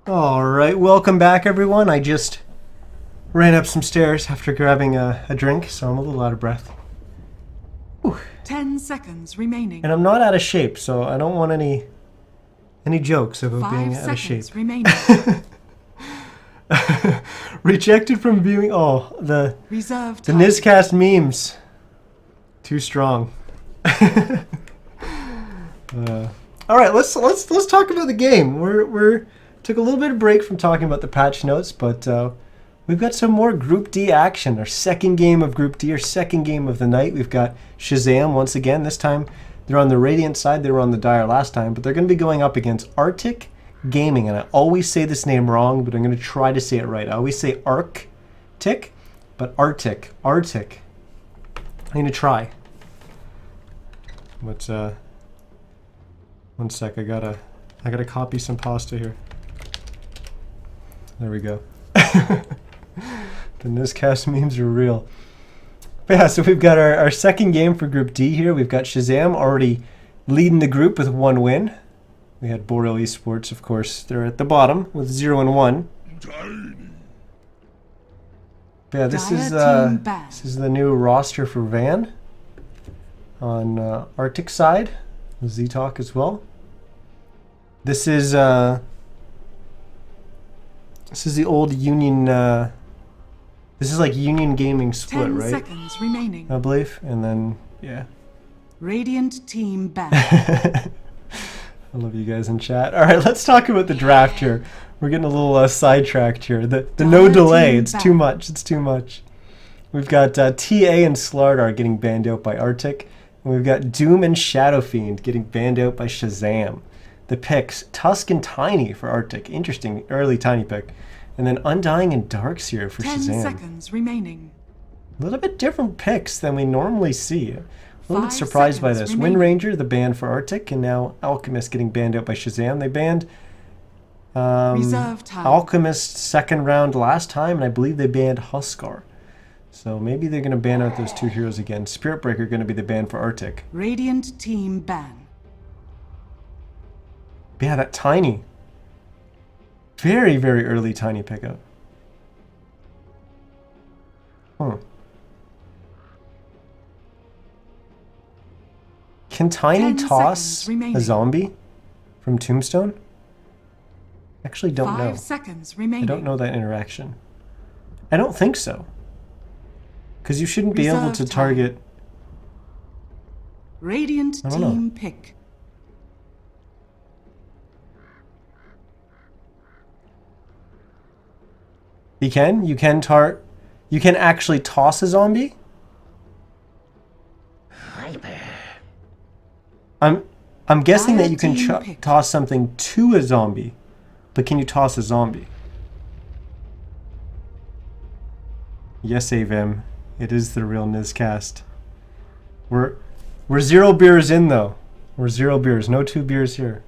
Alright, welcome back everyone. I just ran up some stairs after grabbing a drink, so I'm a little out of breath. Whew. 10 seconds remaining. And I'm not out of shape, so I don't want any jokes about being out of shape. 5 seconds remaining. Rejected from viewing. Oh, the Reserve the time. NizCast memes. Too strong. Alright, let's talk about the game. We're took a little bit of break from talking about the patch notes, but we've got some more Group D action. Our second game of Group D, our second game of the night. We've got Shazam once again. This time they're on the Radiant side. They were on the Dire last time, but they're going to be going up against Artyk Gaming. And I always say this name wrong, but I'm going to try to say it right. I always say Artyk, but Artyk. Artyk. I'm going to try. But one sec, I gotta copy some pasta here. There we go. The NizCast memes are real. But yeah, so we've got our second game for Group D here. We've got Shazam already leading the group with 1 win. We had Boreal Esports, of course. They're at the bottom with 0-1. But yeah, this is the new roster for Van on Artyk side. Z-Talk as well. This is the old Union. This is like Union Gaming split, 10 right? 10 seconds remaining. I believe, and then yeah. Radiant team back. I love you guys in chat. All right, let's talk about the draft here. We're getting a little sidetracked here. The no delay. It's too much. It's too much. We've got TA and Slardar getting banned out by Artyk. And we've got Doom and Shadow Fiend getting banned out by Shazam. The picks, Tusk and Tiny for Artyk. Interesting, early Tiny pick. And then Undying and Darkseer for 10 Shazam. seconds remaining. A little bit different picks than we normally see. A little bit 5 surprised by seconds this. remaining. Wind Ranger, the ban for Artyk, and now Alchemist getting banned out by Shazam. They banned Reserve time. Alchemist second round last time, and I believe they banned Huskar. So maybe they're going to ban out those two heroes again. Spirit Breaker going to be the ban for Artyk. Radiant team ban. Yeah, that Tiny. Very, very early Tiny pickup. Huh. Can Tiny 10 toss seconds remaining. a zombie from Tombstone? Actually don't 5 know. seconds I remaining. don't know that interaction. I don't think so. Because you shouldn't be able Reserve to time. target... Radiant I don't know. team pick. You can? You can actually toss a zombie? I'm guessing that you can Dire team pick. toss something to a zombie, but can you toss a zombie? Yes, Avim. It is the real NizCast. We're 0 beers in though. We're 0 beers. No 2 beers here.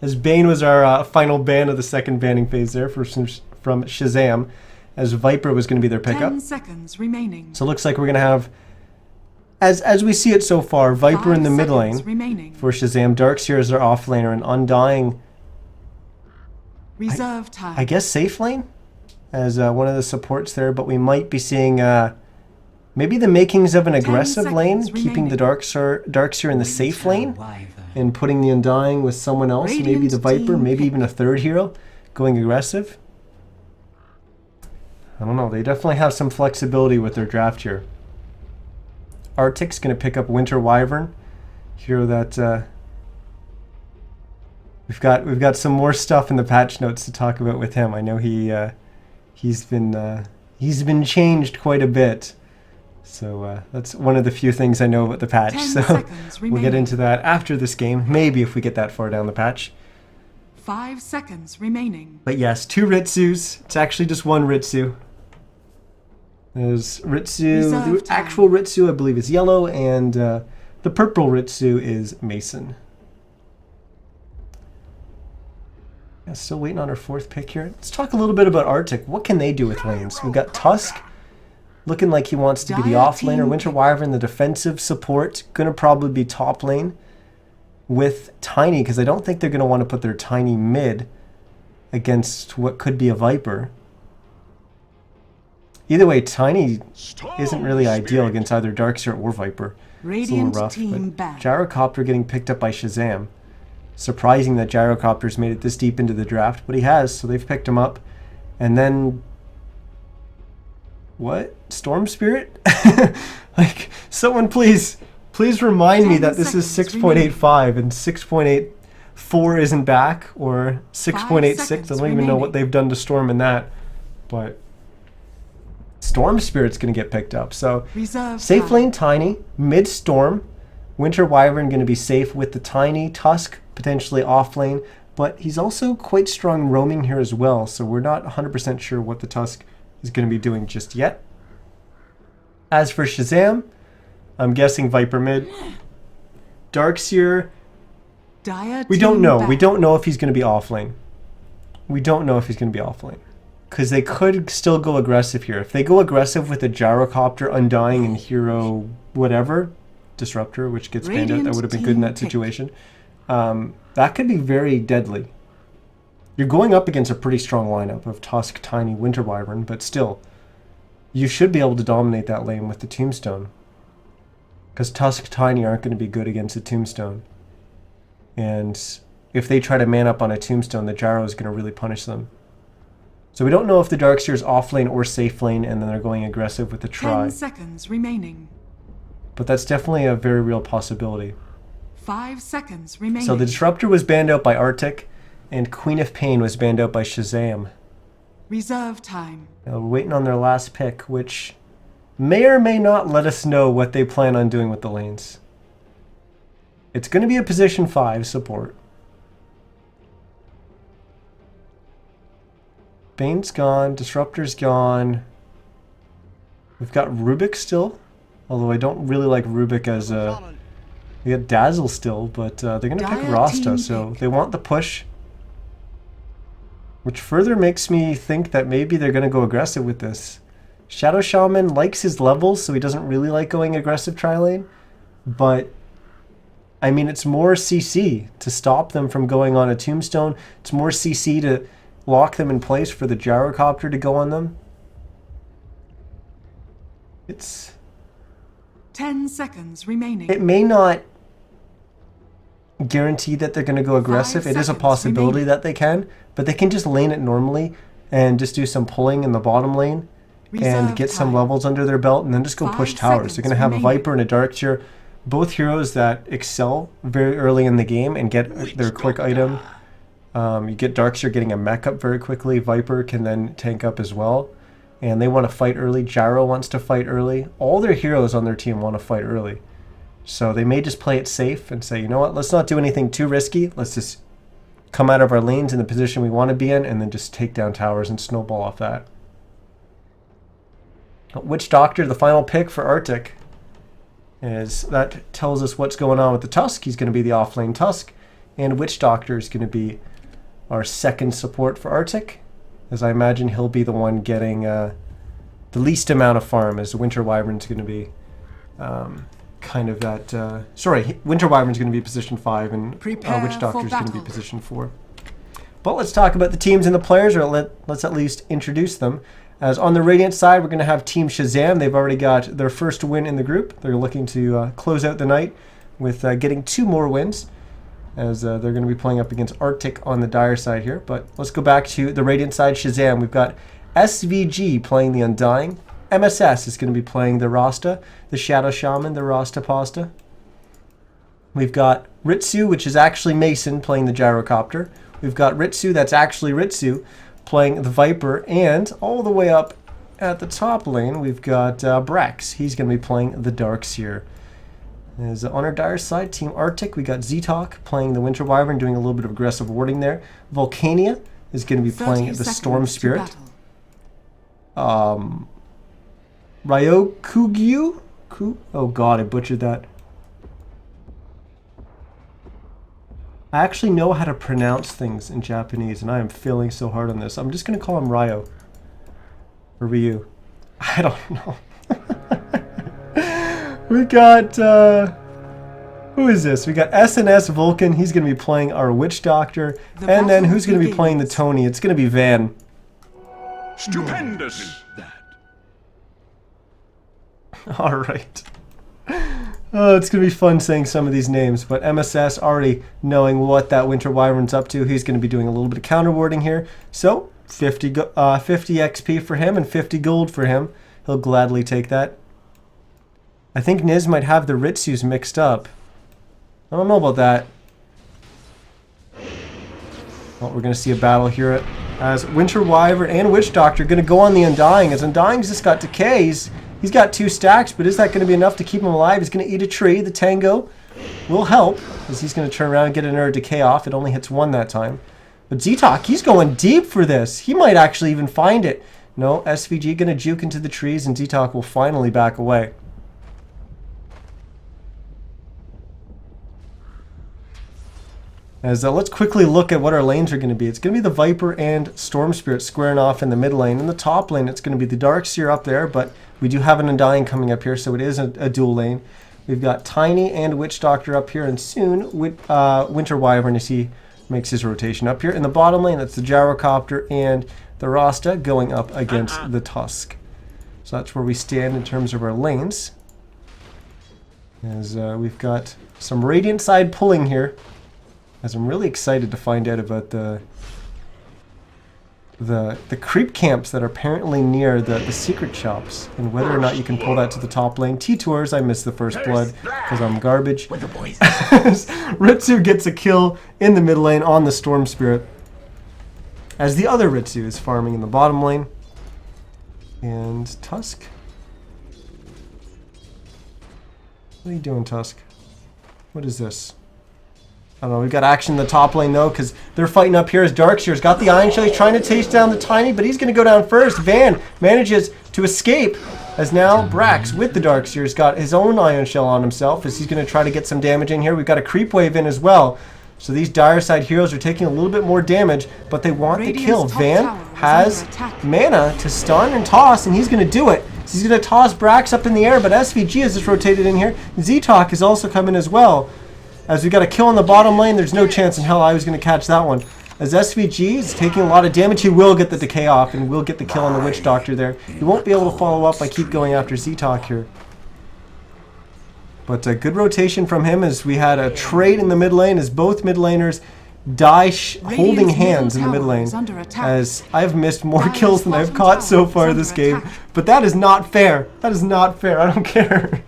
As Bane was our final ban of the second banning phase there from Shazam, as Viper was going to be their pickup. 10 seconds remaining. So it looks like we're going to have, as we see it so far, Viper 5 in the mid seconds lane remaining. for Shazam. Darkseer is their off laner, and Undying, Reserve time. I guess, safe lane as one of the supports there. But we might be seeing maybe the makings of an aggressive lane, seconds keeping the Darkseer in the safe lane, Wyvern. and putting the Undying with someone else, maybe Radiant the Viper, team maybe pick. even a third hero, going aggressive. I don't know. They definitely have some flexibility with their draft here. Artyk's going to pick up Winter Wyvern, hero that we've got some more stuff in the patch notes to talk about with him. I know he's been changed quite a bit. So that's one of the few things I know about the patch. 10 So seconds we'll get remaining. into that after this game, maybe if we get that far down the patch. 5 seconds remaining. But yes, 2 Ritsus. It's actually just 1 Ritsu. There's Ritsu, Reserve the time. actual Ritsu I believe is yellow, and the purple Ritsu is Mason. Yeah, still waiting on our 4th pick here. Let's talk a little bit about Artyk. What can they do with lanes? We've got Tusk, looking like he wants to be the Dire off laner. team Winter pick. Wyvern, the defensive support, gonna probably be top lane. with Tiny, because I don't think they're going to want to put their Tiny mid against what could be a Viper. Either way, Tiny isn't really ideal against either Darkseer or Viper. It's a little rough, but Gyrocopter getting picked up by Shazam. Surprising that Gyrocopter's made it this deep into the draft, but he has, so they've picked him up. And then... what? Storm Spirit? Like, someone please remind me that this is 6.85 and 6.84 isn't back, or 6.86. I don't even know what they've done to Storm in that. But Storm Spirit's going to get picked up. So, safe lane Tiny, mid Storm. Winter Wyvern going to be safe with the Tiny. Tusk potentially off lane. But he's also quite strong roaming here as well. So we're not 100% sure what the Tusk is going to be doing just yet. As for Shazam, I'm guessing Viper mid. Darkseer, we don't know. We don't know if he's going to be off lane. We don't know if he's going to be off lane. Because they could still go aggressive here. If they go aggressive with a Gyrocopter, Undying, and Hero whatever, Disruptor, which gets banned out, that would have been good in that situation. That could be very deadly. You're going up against a pretty strong lineup of Tusk, Tiny, Winter Wyvern, but still, you should be able to dominate that lane with the Tombstone. Because Tusk, Tiny aren't going to be good against a Tombstone. And if they try to man up on a Tombstone, the Gyro is going to really punish them. So we don't know if the Darkseer is off lane or safe lane, and then they're going aggressive with the try. 10 seconds remaining. But that's definitely a very real possibility. 5 seconds remaining. So the Disruptor was banned out by Artyk, and Queen of Pain was banned out by Shazam. Reserve time. Now we're waiting on their last pick, which may or may not let us know what they plan on doing with the lanes. It's going to be a position 5 support. Bane's gone, Disruptor's gone. We've got Rubik still, although I don't really like Rubik as a... We got Dazzle still, but they're going to pick Rasta, so they want the push. Which further makes me think that maybe they're going to go aggressive with this. Shadow Shaman likes his levels, so he doesn't really like going aggressive tri-lane. But, I mean, it's more CC to stop them from going on a Tombstone. It's more CC to lock them in place for the Gyrocopter to go on them. It's... 10 seconds remaining. It may not guarantee that they're going to go aggressive. It is a possibility that they can, but they can just lane it normally and just do some pulling in the bottom lane and get some levels under their belt and then just go push towers. They're going to have a Viper and a Darkseer, both heroes that excel very early in the game and get their quick item. You get Darkseer getting a mech up very quickly. Viper can then tank up as well. And they want to fight early. Gyro wants to fight early. All their heroes on their team want to fight early. So they may just play it safe and say, you know what, let's not do anything too risky. Let's just come out of our lanes in the position we want to be in and then just take down towers and snowball off that. Witch Doctor, the final pick for Artyk. That tells us what's going on with the Tusk. He's going to be the offlane Tusk. And Witch Doctor is going to be our second support for Artyk, as I imagine he'll be the one getting the least amount of farm, as Winter Wyvern's going to be kind of that... sorry, Winter Wyvern's going to be position 5, and Witch Doctor's going to be position 4. But let's talk about the teams and the players, or let's at least introduce them. As on the Radiant side, we're going to have Team Shazam. They've already got their first win in the group. They're looking to close out the night with getting 2 more wins, as they're going to be playing up against Artyk on the Dire side here. But let's go back to the Radiant side, Shazam. We've got SVG playing the Undying. MSS is going to be playing the Rasta, the Shadow Shaman, the Rasta Pasta. We've got Ritsu, which is actually Mason, playing the Gyrocopter. We've got Ritsu, that's actually Ritsu, playing the Viper. And all the way up at the top lane, we've got Brax. He's going to be playing the Darkseer. As on our Dire side, Team Artyk, we got Ztalk playing the Winter Wyvern, doing a little bit of aggressive warding there. Volcania is going to be playing the Storm Spirit. Ryokugyu? Oh god, I butchered that. I actually know how to pronounce things in Japanese, and I am failing so hard on this. I'm just going to call him Ryo. Or Ryu. I don't know. We got Who is this? We got SNS Vulcan. He's going to be playing our Witch Doctor. And then who's going to be playing the Tony? It's going to be Van. Stupendous! Alright. Oh, it's going to be fun saying some of these names. But MSS already knowing what that Winter Wyvern's up to. He's going to be doing a little bit of counterwarding here. So, 50 XP for him and 50 gold for him. He'll gladly take that. I think Niz might have the Ritsus mixed up. I don't know about that. Well, we're going to see a battle here as Winter Wyvern and Witch Doctor are going to go on the Undying. As Undying's just got decay. He's got 2 stacks, but is that going to be enough to keep him alive? He's going to eat a tree. The Tango will help, as he's going to turn around and get another decay off. It only hits 1 that time. But Ztok, he's going deep for this. He might actually even find it. No, SVG going to juke into the trees, and Ztok will finally back away. As let's quickly look at what our lanes are going to be. It's going to be the Viper and Storm Spirit squaring off in the mid lane. In the top lane, it's going to be the Darkseer up there, but we do have an Undying coming up here, so it is a dual lane. We've got Tiny and Witch Doctor up here, and soon Winter Wyvern as he makes his rotation up here. In the bottom lane, that's the Gyrocopter and the Rasta going up against the Tusk. So that's where we stand in terms of our lanes. As we've got some Radiant side pulling here. As I'm really excited to find out about the creep camps that are apparently near the secret shops, and whether or not you can pull that to the top lane. T-Tours, I missed the first blood because I'm garbage. Ritsu gets a kill in the mid lane on the Storm Spirit, as the other Ritsu is farming in the bottom lane. And Tusk? What are you doing, Tusk? What is this? I don't know, we've got action in the top lane though, because they're fighting up here as Darkseer's got the Iron Shell. He's trying to chase down the Tiny, but he's going to go down first. Van manages to escape, as now Brax with the Darkseer's got his own Iron Shell on himself, as he's going to try to get some damage in here. We've got a creep wave in as well. So these dire side heroes are taking a little bit more damage, but they want the kill. Van has mana to stun and toss, and he's going to do it. So he's going to toss Brax up in the air, but SVG has just rotated in here. Ztok is also coming as well. As we got a kill on the bottom lane, there's no chance in hell I was going to catch that one. As SVG is taking a lot of damage, he will get the decay off and will get the kill on the Witch Doctor there. He won't be able to follow up. I keep going after Ztok here. But a good rotation from him as we had a trade in the mid lane as both mid laners die holding hands in the mid lane. As I've missed more kills than I've caught so far this game. But that is not fair. That is not fair. I don't care.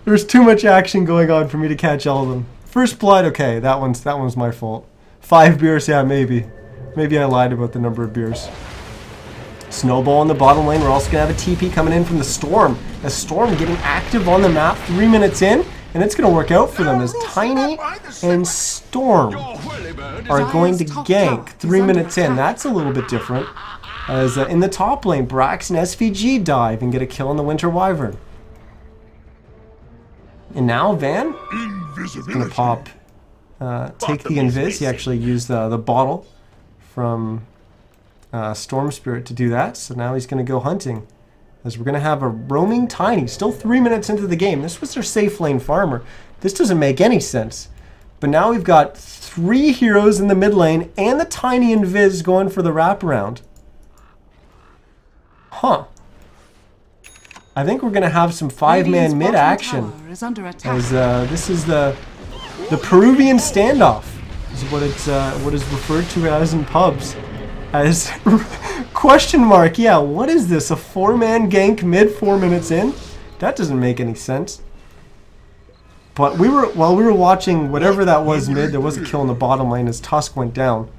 There's too much action going on for me to catch all of them. First blood, okay, that one's my fault. 5 beers, yeah, maybe. Maybe I lied about the number of beers. Snowball in the bottom lane. We're also going to have a TP coming in from the Storm. A Storm getting active on the map 3 minutes in, and it's going to work out for them as Tiny and Storm are going to gank 3 minutes in. That's a little bit different. As in the top lane, Brax and SVG dive and get a kill on the Winter Wyvern. And now Van is going to pop, take the Invis. He actually used the bottle from Storm Spirit to do that. So now he's going to go hunting. As we're going to have a roaming Tiny. Still 3 minutes into the game. This was their safe lane farmer. This doesn't make any sense. But now we've got 3 heroes in the mid lane and the Tiny Invis going for the wraparound. Huh. I think we're going to have some 5-man mid action, as this is the Peruvian standoff, is what is referred to as in pubs, as question mark. Yeah, what is this? A 4-man gank mid 4 minutes in? That doesn't make any sense. But while we were watching whatever that was mid, there was a kill in the bottom lane as Tusk went down.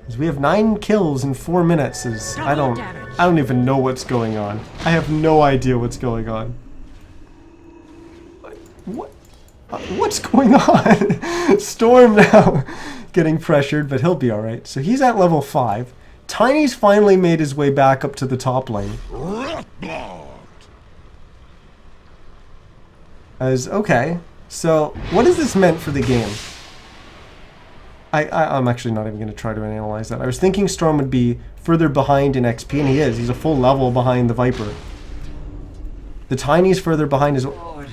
As we have 9 kills in 4 minutes. As I don't even know what's going on. I have no idea what's going on. What's going on? Storm now getting pressured, but he'll be alright. So he's at level 5. Tiny's finally made his way back up to the top lane. As, okay. So, what has this meant for the game? I'm actually not even going to try to analyze that. I was thinking Storm would be further behind in XP, and he is. He's a full level behind the Viper. The Tiny's further behind as well.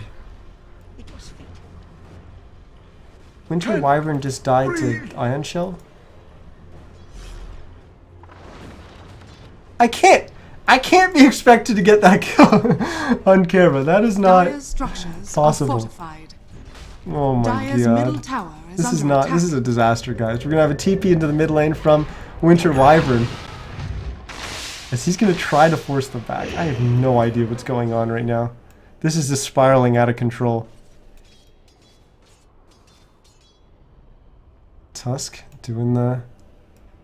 Winter Wyvern just died to Ion Shell. I can't be expected to get that kill on camera. That is not possible. Oh my god. This is a disaster, guys. We're gonna have a TP into the mid lane from Winter Wyvern. As he's gonna try to force them back. I have no idea what's going on right now. This is just spiraling out of control. Tusk doing the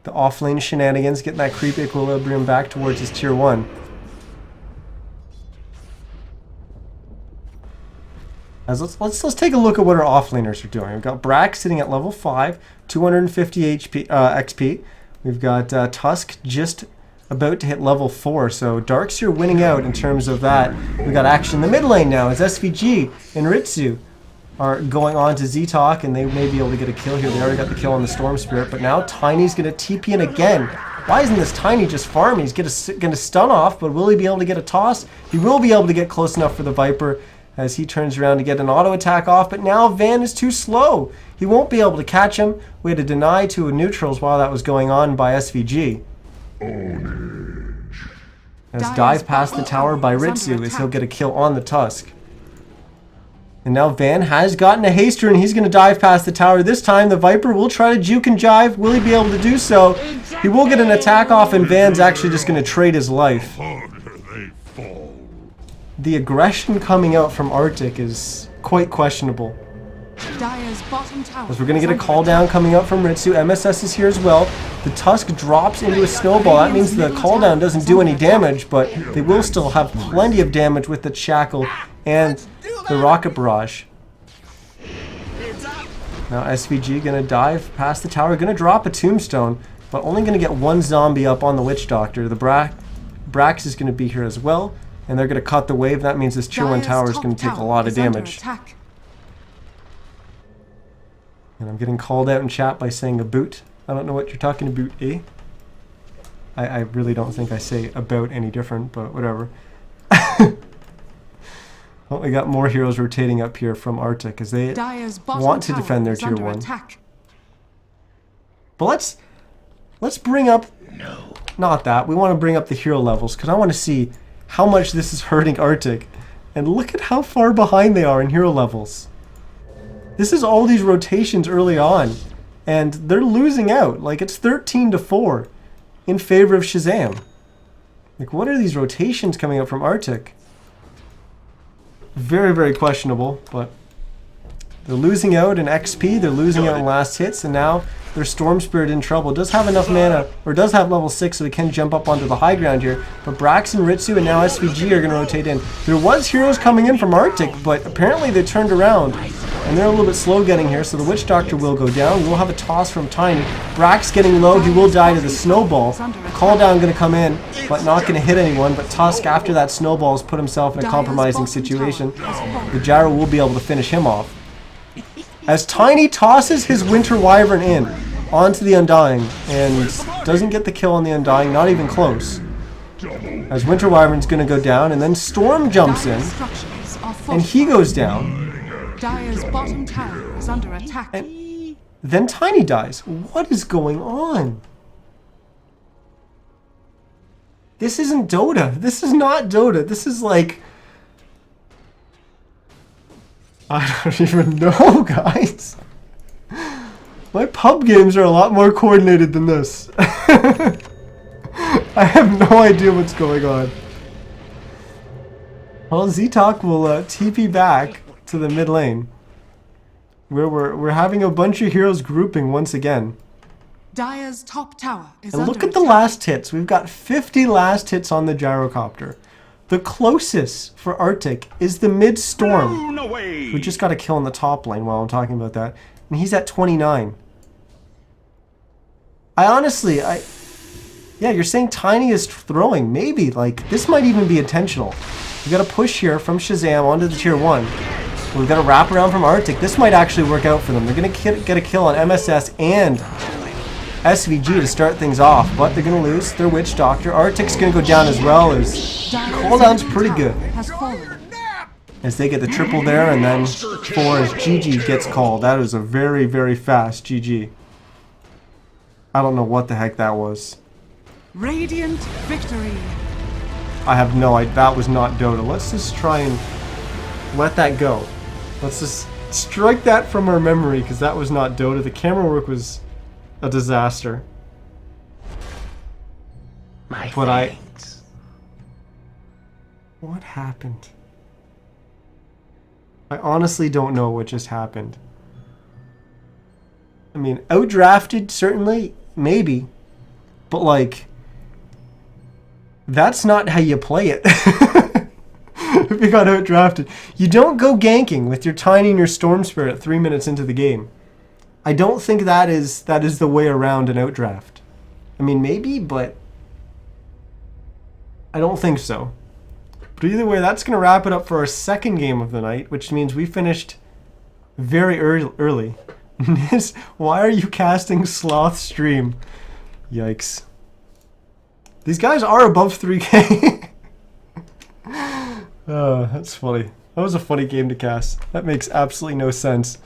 offlane shenanigans, getting that creep equilibrium back towards his tier 1. As let's take a look at what our offlaners are doing. We've got Brack sitting at level 5, 250 XP. We've got Tusk just about to hit level 4, so Darkseer winning out in terms of that. We've got action in the mid lane now as SVG and Ritsu are going on to Z-Talk, and they may be able to get a kill here. They already got the kill on the Storm Spirit, but now Tiny's going to TP in again. Why isn't this Tiny just farming? He's going to stun off, but will he be able to get a toss? He will be able to get close enough for the Viper as he turns around to get an auto attack off, but now Van is too slow. He won't be able to catch him. We had to deny to neutrals while that was going on by SVG. As dive past the tower by Ritsu as he'll get a kill on the Tusk. And now Van has gotten a haster and he's going to dive past the tower. This time the Viper will try to juke and jive. Will he be able to do so? He will get an attack off and Van's actually just going to trade his life. The aggression coming out from Artyk is quite questionable. As we're going to get a call down coming out from Ritsu. MSS is here as well. The Tusk drops into a snowball. That means the call down doesn't do any damage, but they will still have plenty of damage with the Shackle and the Rocket Barrage. Now SVG going to dive past the tower. Going to drop a Tombstone, but only going to get one zombie up on the Witch Doctor. The Brax is going to be here as well, and they're going to cut the wave. That means this tier 1 tower is going to take a lot of damage. And I'm getting called out in chat by saying a boot. I don't know what you're talking about, eh? I really don't think I say about any different, but whatever. Well, we got more heroes rotating up here from Artyk as they want to defend their tier 1. But let's bring up... No. Not that. We want to bring up the hero levels because I want to see how much this is hurting Artyk. And look at how far behind they are in hero levels. This is all these rotations early on, and they're losing out. Like, it's 13-4 in favor of Shazam. Like, what are these rotations coming up from Artyk? Very, very questionable, but they're losing out in XP, they're losing out in last hits, and now their Storm Spirit in trouble. Does have enough mana, or does have level 6, so he can jump up onto the high ground here. But Brax and Ritsu and now SVG are going to rotate in. There was heroes coming in from Artyk, but apparently they turned around, and they're a little bit slow getting here, so the Witch Doctor will go down. We'll have a toss from Tiny. Brax getting low, he will die to the snowball. Call down going to come in, but not going to hit anyone. But Tusk, after that snowball, has put himself in a compromising situation. The Gyro will be able to finish him off. As Tiny tosses his Winter Wyvern in onto the Undying and doesn't get the kill on the Undying, not even close. As Winter Wyvern's going to go down, and then Storm jumps in, and he goes down. Dire's bottom tower is under attack. And then Tiny dies. What is going on? This isn't Dota. This is not Dota. This is like... I don't even know, guys. My pub games are a lot more coordinated than this. I have no idea what's going on. Well, Z-Talk will TP back to the mid lane, where we're having a bunch of heroes grouping once again. Dire's top tower is and under look at the attack. last hits. We've got 50 last hits on the gyrocopter. The closest for Artyk is the mid Storm, who just got a kill in the top lane while I'm talking about that, and he's at 29. Yeah, you're saying Tiny is throwing. Maybe, like, this might even be intentional. We got a push here from Shazam onto the tier 1. We've got a wrap around from Artyk. This might actually work out for them. They're going to get a kill on MSS and SVG to start things off, but they're going to lose their Witch Doctor. Artyk's going to go down as well, as cooldown's pretty good. as they get the triple there, and then 4 as GG gets called. That is a very, very fast GG. I don't know what the heck that was. Radiant victory. I have no idea. That was not DotA. Let's just try and let that go. Let's just strike that from our memory, because that was not DotA. The camera work was a disaster. My But thanks. What happened? I honestly don't know what just happened. I mean, outdrafted, certainly, maybe. But, like, that's not how you play it. If you got outdrafted. You don't go ganking with your Tiny and your Storm Spirit 3 minutes into the game. I don't think that is the way around an outdraft. I mean, maybe, but I don't think so. But either way, that's going to wrap it up for our second game of the night, which means we finished very early. Niz, why are you casting Sloth Stream? Yikes. These guys are above 3k. Oh, that's funny. That was a funny game to cast. That makes absolutely no sense.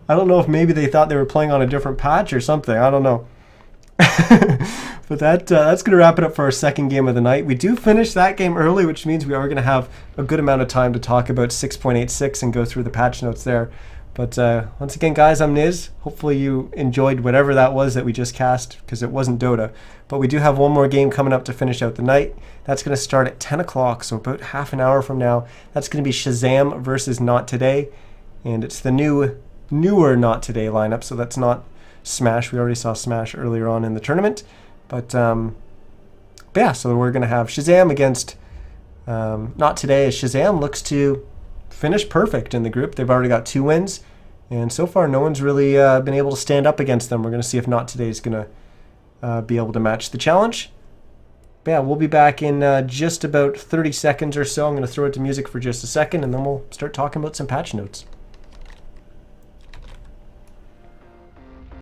I don't know if maybe they thought they were playing on a different patch or something. I don't know. But that's going to wrap it up for our second game of the night. We do finish that game early, which means we are going to have a good amount of time to talk about 6.86 and go through the patch notes there. But once again, guys, I'm Niz. Hopefully you enjoyed whatever that was that we just cast, because it wasn't DotA. But we do have one more game coming up to finish out the night. That's going to start at 10 o'clock, so about half an hour from now. That's going to be Shazam versus Not Today. And it's the newer Not Today lineup, so that's not Smash. We already saw Smash earlier on in the tournament. But yeah, so we're going to have Shazam against Not Today, as Shazam looks to finish perfect in the group. They've already got 2 wins, and so far no one's really been able to stand up against them. We're going to see if Not Today is going to be able to match the challenge. But yeah, we'll be back in just about 30 seconds or so. I'm going to throw it to music for just a second, and then we'll start talking about some patch notes.